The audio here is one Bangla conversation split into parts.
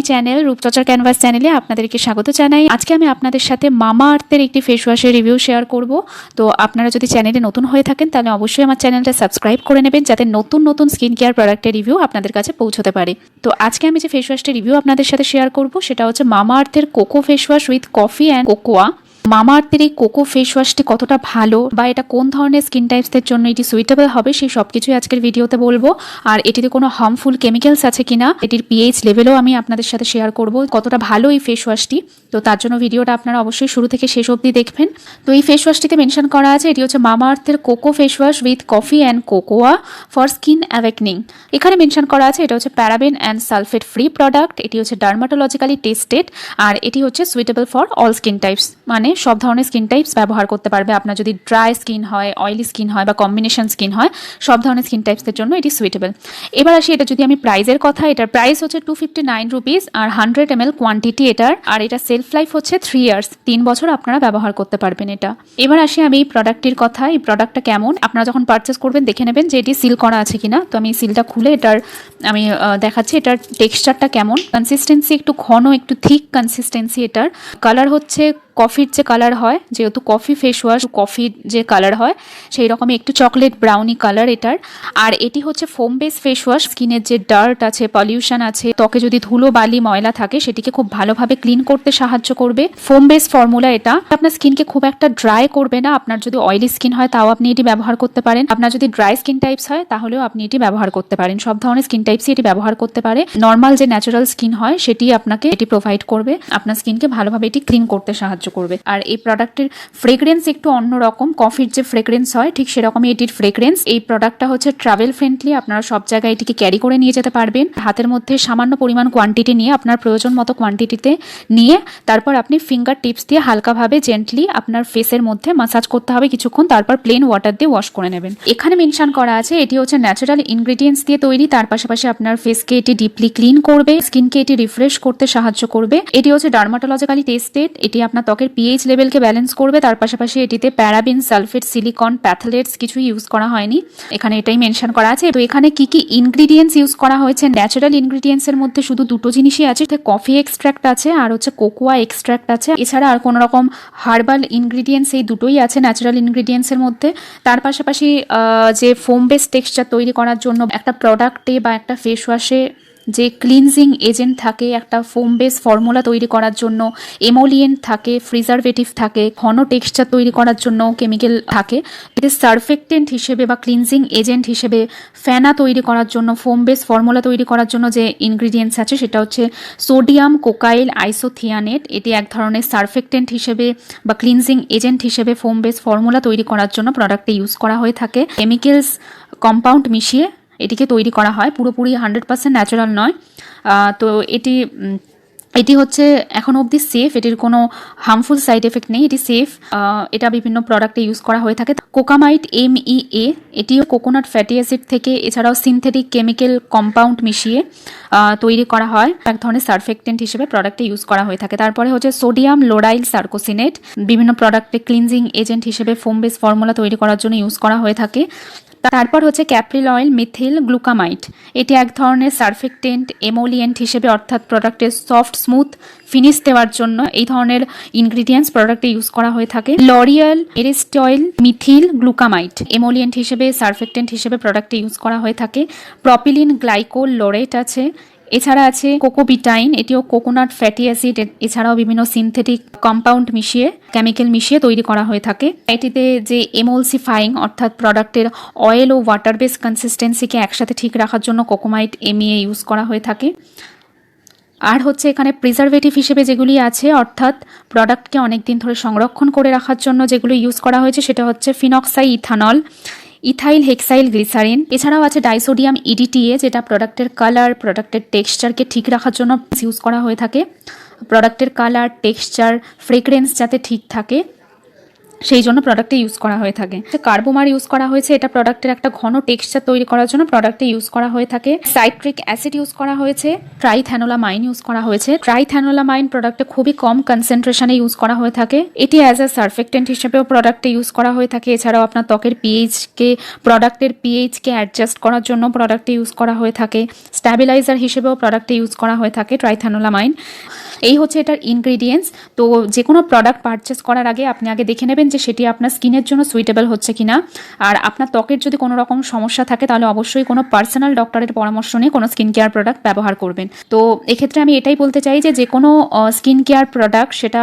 চ্যানেল রূপচর্চার ক্যানভাস চ্যানেলে আপনাদেরকে স্বাগত জানাই। আজকে আমি আপনাদের সাথে মামা আর্থের একটি ফেস ওয়াশের রিভিউ শেয়ার করব। তো আপনারা যদি চ্যানেলে নতুন হয়ে থাকেন তাহলে অবশ্যই আমার চ্যানেলটা সাবস্ক্রাইব করে নেবেন, যাতে নতুন নতুন স্কিন কেয়ার প্রোডাক্টের রিভিউ আপনাদের কাছে পৌঁছতে পারে। তো আজকে আমি যে ফেস ওয়াশটির রিভিউ আপনাদের সাথে শেয়ার করব সেটা হচ্ছে মামা আর্থের coco face wash with coffee and cocoa. মামা আর্থের এই কোকো ফেস ওয়াশটি কতটা ভালো বা এটা কোন ধরনের স্কিন টাইপসদের জন্য এটি সুইটেবল হবে সেই সব কিছুই আজকের ভিডিওতে বলবো। আর এটিতে কোনো হার্মফুল কেমিক্যালস আছে কিনা, এটির পিএইচ লেভেলও আমি আপনাদের সাথে শেয়ার করব, কতটা ভালো এই ফেস ওয়াশটি। তো তার জন্য ভিডিওটা আপনারা অবশ্যই শুরু থেকে শেষ অবধি দেখবেন। তো এই ফেস ওয়াশটিতে মেনশন করা আছে এটি হচ্ছে মামা আর্থের coco face wash with coffee and cocoa for skin awakening. এখানে মেনশন করা আছে এটা হচ্ছে paraben and sulphate free product, এটি হচ্ছে ডার্মাটোলজিক্যালি টেস্টেড, আর এটি হচ্ছে suitable for all skin types, মানে সব ধরনের স্কিন টাইপস ব্যবহার করতে পারবে। আপনার যদি ড্রাই স্কিন হয়, অয়েলি স্কিন হয় বা কম্বিনেশন স্কিন হয়, সব ধরনের স্কিন টাইপসের জন্য এটি সুইটেবল। এবার আসি এটা যদি আমি প্রাইসের কথা, এটার প্রাইস হচ্ছে 259 রুপিস আর 100 ml কোয়ান্টিটি এটার, আর এটা সেলফ লাইফ হচ্ছে 3 ইয়ার্স, 3 বছর আপনারা ব্যবহার করতে পারবেন এটা। এবার আসি আমি এই প্রোডাক্টটির কথা, এই প্রোডাক্টটা কেমন আপনারা যখন পারচেস করবেন দেখে নেবেন যে এটি সিল করা আছে কিনা। তো আমি সিলটা খুলে এটার আমি দেখাচ্ছি এটার টেক্সচারটা কেমন। কনসিস্টেন্সি একটু ঘন, একটু থিক কনসিস্টেন্সি এটার। কালার হচ্ছে কফির যে কালার হয়, যেহেতু কফি ফেস ওয়াশ, কফির যে কালার হয় সেই রকমই একটু চকলেট ব্রাউনি কালার এটার। আর এটি হচ্ছে ফোম বেস ফেস ওয়াশ, স্কিনের যে ডার্ট আছে, পলিউশন আছে, ত্বকে যদি ধুলো বালি ময়লা থাকে সেটিকে খুব ভালোভাবে ক্লিন করতে সাহায্য করবে। ফোম বেস ফর্মুলা এটা আপনার স্কিনকে খুব একটা ড্রাই করবে না। আপনার যদি অয়েলি স্কিন হয় তাও আপনি এটি ব্যবহার করতে পারেন, আপনার যদি ড্রাই স্কিন টাইপস হয় তাহলেও আপনি এটি ব্যবহার করতে পারেন। সব ধরনের স্কিন টাইপসই এটি ব্যবহার করতে পারে। নর্মাল যে ন্যাচারাল স্কিন হয় সেটি আপনাকে এটি প্রোভাইড করবে, আপনার স্কিনকে ভালোভাবে এটি ক্লিন করতে সাহায্য করবে। আর এই প্রোডাক্টের ফ্রেগ্রেন্স একটু অন্যরকম, কফির যে ফ্রেগ্রেন্স হয় ঠিক সেরকমই এটির ফ্রেগ্রেন্স। এই প্রোডাক্টটা হচ্ছে ট্রাভেল ফ্রেন্ডলি, আপনারা সব জায়গায় এটিকে ক্যারি করে নিয়ে যেতে পারবেন। হাতের মধ্যে সামান্য পরিমাণ কোয়ান্টিটি নিয়ে, আপনার প্রয়োজন মতো কোয়ান্টিটিতে নিয়ে তারপর আপনি ফিঙ্গার টিপস দিয়ে হালকাভাবে জেন্টলি আপনার ফেসের মধ্যে মাসাজ করতে হবে কিছুক্ষণ, তারপর প্লেন ওয়াটার দিয়ে ওয়াশ করে নেবেন। এখানে মেনশন করা আছে এটি হচ্ছে ন্যাচারাল ইনগ্রেডিয়েন্টস দিয়ে তৈরি, তার পাশাপাশি আপনার ফেসকে এটি ডিপলি ক্লিন করবে, স্কিনকে এটি রিফ্রেশ করতে সাহায্য করবে। এটি হচ্ছে ডার্মাটোলজিক্যালি টেস্টেড, এটি আপনার ত্বকের পিএইচ লেভেলকে ব্যালেন্স করবে। তার পাশাপাশি এটিতে প্যারাবিন, সালফেট, সিলিকন, প্যাথলেটস কিছুই ইউজ করা হয়নি, এখানে এটাই মেনশন করা আছে। তো এখানে কি কি ইনগ্রিডিয়েন্টস ইউজ করা হয়েছে, ন্যাচারাল ইনগ্রিডিয়েন্টস এর মধ্যে শুধু দুটো জিনিসই আছে, কফি এক্সট্র্যাক্ট আছে আর হচ্ছে কোকোয়া এক্সট্র্যাক্ট আছে। এছাড়া আর কোনো রকম হার্বাল ইনগ্রিডিয়েন্টস এই দুটোই আছে ন্যাচারাল ইনগ্রিডিয়েন্টস এর মধ্যে। তার পাশাপাশি যে ফোম বেস টেক্সচার তৈরি করার জন্য একটা প্রোডাক্টে বা একটা ফেস ওয়াশে যে ক্লিনজিং এজেন্ট থাকে, একটা ফোম বেস ফর্মুলা তৈরি করার জন্য এমোলিয়েন্ট থাকে, প্রিজারভেটিভ থাকে, ঘন টেক্সচার তৈরি করার জন্য কেমিক্যাল থাকে। এতে সারফেক্টেন্ট হিসেবে বা ক্লিনজিং এজেন্ট হিসেবে ফেনা তৈরি করার জন্য, ফোম বেস ফর্মুলা তৈরি করার জন্য যে ইনগ্রিডিয়েন্টস আছে সেটা হচ্ছে সোডিয়াম কোকাইল আইসোথিয়ানেট। এটি এক ধরনের সারফেক্টেন্ট হিসেবে বা ক্লিনজিং এজেন্ট হিসেবে ফোম বেস ফর্মুলা তৈরি করার জন্য প্রোডাক্টে ইউজ করা হয়ে থাকে। কেমিক্যালস কম্পাউন্ড মিশিয়ে এটিকে তৈরি করা হয়, পুরোপুরি 100% ন্যাচারাল নয়। তো এটি হচ্ছে এখন অবধি সেফ, এটির কোনো হার্মফুল সাইড এফেক্ট নেই, এটি সেফ। এটা বিভিন্ন প্রোডাক্টে ইউজ করা হয়ে থাকে। কোকামাইট MEA এটিও কোকোনাট ফ্যাটি অ্যাসিড থেকে, এছাড়াও সিনথেটিক কেমিক্যাল কম্পাউন্ড মিশিয়ে তৈরি করা হয়, এক ধরনের সারফেক্টেন্ট হিসেবে প্রোডাক্টে ইউজ করা হয়ে থাকে। তারপরে হচ্ছে সোডিয়াম লোরাইল সার্কোসিনেট, বিভিন্ন প্রোডাক্টে ক্লিনজিং এজেন্ট হিসেবে ফোম বেস ফর্মুলা তৈরি করার জন্য ইউজ করা হয়ে থাকে। তারপর হচ্ছে ক্যাপ্রিল অয়েল মিথিল গ্লুকামাইট, এটি এক ধরনের সারফেক্টেন্ট এমোলিয়েন্ট হিসেবে, অর্থাৎ প্রোডাক্টের সফট স্মুথ ফিনিশ দেওয়ার জন্য এই ধরনের ইনগ্রিডিয়েন্টস প্রোডাক্টে ইউজ করা হয়ে থাকে। লরিয়াল এরিস্টয়েল মিথিল গ্লুকামাইট এমোলিয়েন্ট হিসেবে, সারফেক্টেন্ট হিসেবে প্রোডাক্টে ইউজ করা হয়ে থাকে। প্রপিলিন গ্লাইকোল লোরেট আছে। এছাড়া আছে কোকোবিটাইন, এটিও কোকোনাট ফ্যাটি অ্যাসিড, এছাড়াও বিভিন্ন সিনথেটিক কম্পাউন্ড মিশিয়ে, কেমিক্যাল মিশিয়ে তৈরি করা হয়ে থাকে। এটিতে যে এমলসিফাইং অর্থাৎ প্রোডাক্টের অয়েল ও ওয়াটার বেস কনসিস্টেন্সিকে একসাথে ঠিক রাখার জন্য কোকোমাইট MEA ইউজ করা হয়ে থাকে। আর হচ্ছে এখানে প্রিজারভেটিভ হিসেবে যেগুলি আছে, অর্থাৎ প্রোডাক্টকে অনেকদিন ধরে সংরক্ষণ করে রাখার জন্য যেগুলো ইউজ করা হয়েছে সেটা হচ্ছে ফিনক্সাই ইথানল, ইথাইল হেক্সাইল গ্লিসারিন। এছাড়াও আছে ডাইসোডিয়াম EDTA, যেটা প্রোডাক্টের কালার, প্রোডাক্টের টেক্সচারকে ঠিক রাখার জন্য ইউজ করা হয়ে থাকে। প্রোডাক্টের কালার, টেক্সচার, ফ্রেগ্রেন্স যাতে ঠিক থাকে সেই জন্য প্রোডাক্টে ইউজ করা হয়ে থাকে। কার্বোমার ইউজ করা হয়েছে, এটা প্রোডাক্টের একটা ঘন টেক্সচার তৈরি করার জন্য প্রোডাক্টে ইউজ করা হয়ে থাকে। সাইট্রিক অ্যাসিড ইউজ করা হয়েছে, ট্রাইথ্যানোলামাইন ইউজ করা হয়েছে। ট্রাইথ্যানোলামাইন প্রোডাক্টে খুবই কম কনসেন্ট্রেশনে ইউজ করা হয়ে থাকে। এটি অ্যাজ আ সার্ফেক্টেন্ট হিসেবেও প্রোডাক্টে ইউজ করা হয়ে থাকে। এছাড়াও আপনার ত্বকের প্রোডাক্টের পিএইচকে অ্যাডজাস্ট করার জন্য প্রোডাক্টে ইউজ করা হয়ে থাকে। স্ট্যাবিলাইজার হিসেবেও প্রোডাক্টে ইউজ করা হয়ে থাকে ট্রাইথ্যানোলামাইন। এই হচ্ছে এটার ইনগ্রিডিয়েন্টস। তো যে কোনো প্রোডাক্ট পারচেস করার আগে আপনি আগে দেখে নেবেন যে সেটি আপনার স্কিনের জন্য সুইটেবল হচ্ছে কিনা। আর আপনার ত্বকের যদি কোনো রকম সমস্যা থাকে তাহলে অবশ্যই কোনো পার্সোনাল ডক্টরের পরামর্শ নিয়ে কোনো স্কিন কেয়ার প্রোডাক্ট ব্যবহার করবেন। তো এক্ষেত্রে আমি এটাই বলতে চাই যে কোনো স্কিন কেয়ার প্রোডাক্ট সেটা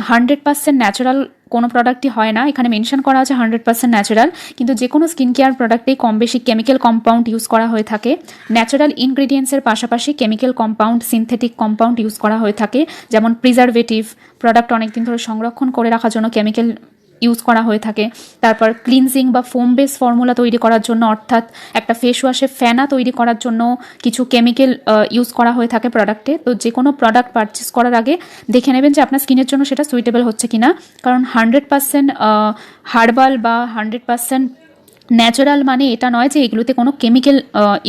100% ন্যাচারাল কোনো প্রোডাক্টই হয় না। এখানে মেনশন করা আছে 100% ন্যাচারাল, কিন্তু যে কোনো স্কিন কেয়ার প্রোডাক্টেই কম বেশি কেমিক্যাল কম্পাউন্ড ইউজ করা হয়ে থাকে। ন্যাচারাল ইনগ্রিডিয়েন্টসের পাশাপাশি chemical compound, synthetic compound use করা হয়ে থাকে। যেমন প্রিজারভেটিভ, প্রোডাক্ট অনেকদিন ধরে সংরক্ষণ করে রাখার জন্য কেমিক্যাল ইউজ করা হয়ে থাকে। তারপর ক্লিনজিং বা ফোম বেস ফর্মুলা তৈরি করার জন্য, অর্থাৎ একটা ফেস ওয়াশে ফেনা তৈরি করার জন্য কিছু কেমিক্যাল ইউজ করা হয়ে থাকে প্রোডাক্টে। তো যে কোনো প্রোডাক্ট পারচেস করার আগে দেখে নেবেন যে আপনার স্কিনের জন্য সেটা সুইটেবল হচ্ছে কিনা। কারণ 100% হার্বাল বা 100% ন্যাচারাল মানে এটা নয় যে এগুলোতে কোনো কেমিক্যাল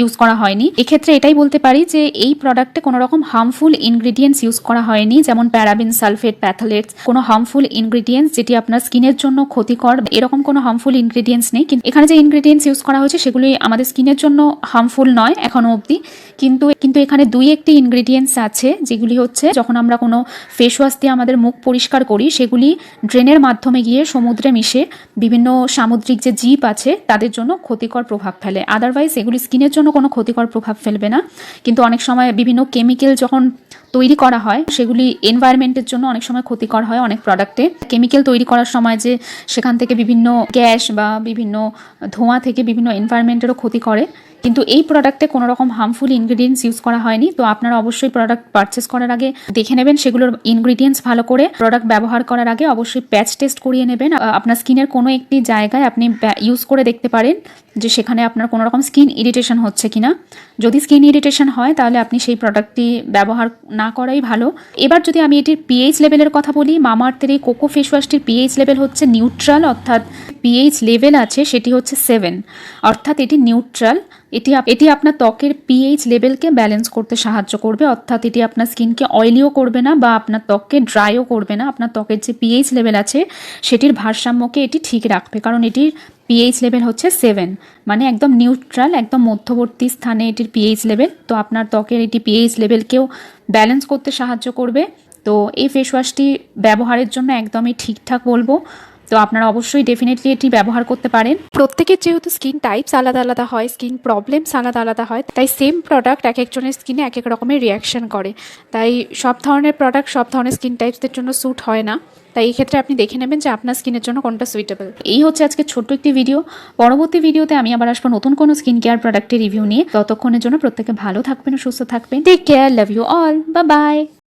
ইউজ করা হয়নি। এক্ষেত্রে এটাই বলতে পারি যে এই প্রোডাক্টে কোনো রকম হার্মফুল ইনগ্রিডিয়েন্টস ইউজ করা হয়নি, যেমন প্যারাবিন, সালফেট, প্যাথালেটস, কোনো হার্মফুল ইনগ্রিডিয়েন্টস যেটি আপনার স্কিনের জন্য ক্ষতিকর, এরকম কোনো হার্মফুল ইনগ্রিডিয়েন্টস নেই। কিন্তু এখানে যে ইনগ্রিডিয়েন্টস ইউজ করা হয়েছে সেগুলি আমাদের স্কিনের জন্য হার্মফুল নয় এখনো অবধি। কিন্তু এখানে 2-1টি ইনগ্রিডিয়েন্টস আছে যেগুলি হচ্ছে যখন আমরা কোনো ফেস ওয়াশ দিয়ে আমাদের মুখ পরিষ্কার করি সেগুলি ড্রেনের মাধ্যমে গিয়ে সমুদ্রে মিশে বিভিন্ন সামুদ্রিক যে জীব আছে তাদের জন্য ক্ষতিকর প্রভাব ফেলে। আদারওয়াইজ এগুলি স্কিনের জন্য কোনো ক্ষতিকর প্রভাব ফেলবে না। কিন্তু অনেক সময় বিভিন্ন কেমিক্যাল যখন তৈরি করা হয় সেগুলি এনভায়রনমেন্টের জন্য অনেক সময় ক্ষতিকর হয়। অনেক প্রোডাক্টে কেমিক্যাল তৈরি করার সময় যে সেখান থেকে বিভিন্ন গ্যাস বা বিভিন্ন ধোঁয়া থেকে বিভিন্ন এনভায়রনমেন্টেরও ক্ষতি করে, কিন্তু এই প্রোডাক্টে কোনো রকম হার্মফুল ইনগ্রিডিয়েন্টস ইউজ করা হয়নি। তো আপনারা অবশ্যই প্রোডাক্ট পারচেস করার আগে দেখে নেবেন সেগুলোর ইনগ্রিডিয়েন্টস ভালো করে। প্রোডাক্ট ব্যবহার করার আগে অবশ্যই প্যাচ টেস্ট করিয়ে নেবেন। আপনার স্কিনের কোনো একটি জায়গায় আপনি ইউজ করে দেখতে পারেন যে সেখানে আপনার কোনো রকম স্কিন ইরিটেশন হচ্ছে কিনা। যদি স্কিন ইরিটেশন হয় তাহলে আপনি সেই প্রোডাক্টটি ব্যবহার না করাই ভালো। এবার যদি আমি এটির পিএইচ লেভেলের কথা বলি, মামাআর্থের এই কোকো ফেস ওয়াশটির পিএইচ লেভেল হচ্ছে নিউট্রাল, অর্থাৎ পিএইচ লেভেল আছে সেটি হচ্ছে 7, অর্থাৎ এটি নিউট্রাল। এটি আপনার ত্বকের পিএইচ লেভেলকে ব্যালেন্স করতে সাহায্য করবে, অর্থাৎ এটি আপনার স্কিনকে অয়েলিও করবে না বা আপনার ত্বককে ড্রাইও করবে না। আপনার ত্বকের যে পিএইচ লেভেল আছে সেটির ভারসাম্যকে এটি ঠিক রাখবে, কারণ এটির পিএইচ লেভেল হচ্ছে 7, মানে একদম নিউট্রাল, একদম মধ্যবর্তী স্থানে এটির পিএইচ লেভেল। তো আপনার ত্বকের এটি পিএইচ লেভেলকেও ব্যালেন্স করতে সাহায্য করবে। তো এই ফেস ওয়াশটি ব্যবহারের জন্য একদমই ঠিকঠাক বলবো। তো আপনারা অবশ্যই ডেফিনেটলি এটি ব্যবহার করতে পারেন। প্রত্যেকের যেহেতু স্কিন টাইপস আলাদা আলাদা হয়, স্কিন প্রবলেমস আলাদা আলাদা হয়, তাই সেম প্রোডাক্ট এক একজনের স্কিনে এক এক রকমের রিয়াকশন করে। তাই সব ধরনের প্রোডাক্ট সব ধরনের স্কিন টাইপসদের জন্য স্যুট হয় না। তাই এই ক্ষেত্রে আপনি দেখে নেবেন যে আপনার স্কিনের জন্য কোনটা সুইটেবল। এই হচ্ছে আজকে ছোট্ট একটি ভিডিও। পরবর্তী ভিডিওতে আমি আবার আসবো নতুন কোনো স্কিন কেয়ার প্রোডাক্টের রিভিউ নিয়ে। ততক্ষণের জন্য প্রত্যেকে ভালো থাকবেন ও সুস্থ থাকবেন। Take care, love you all, bye by.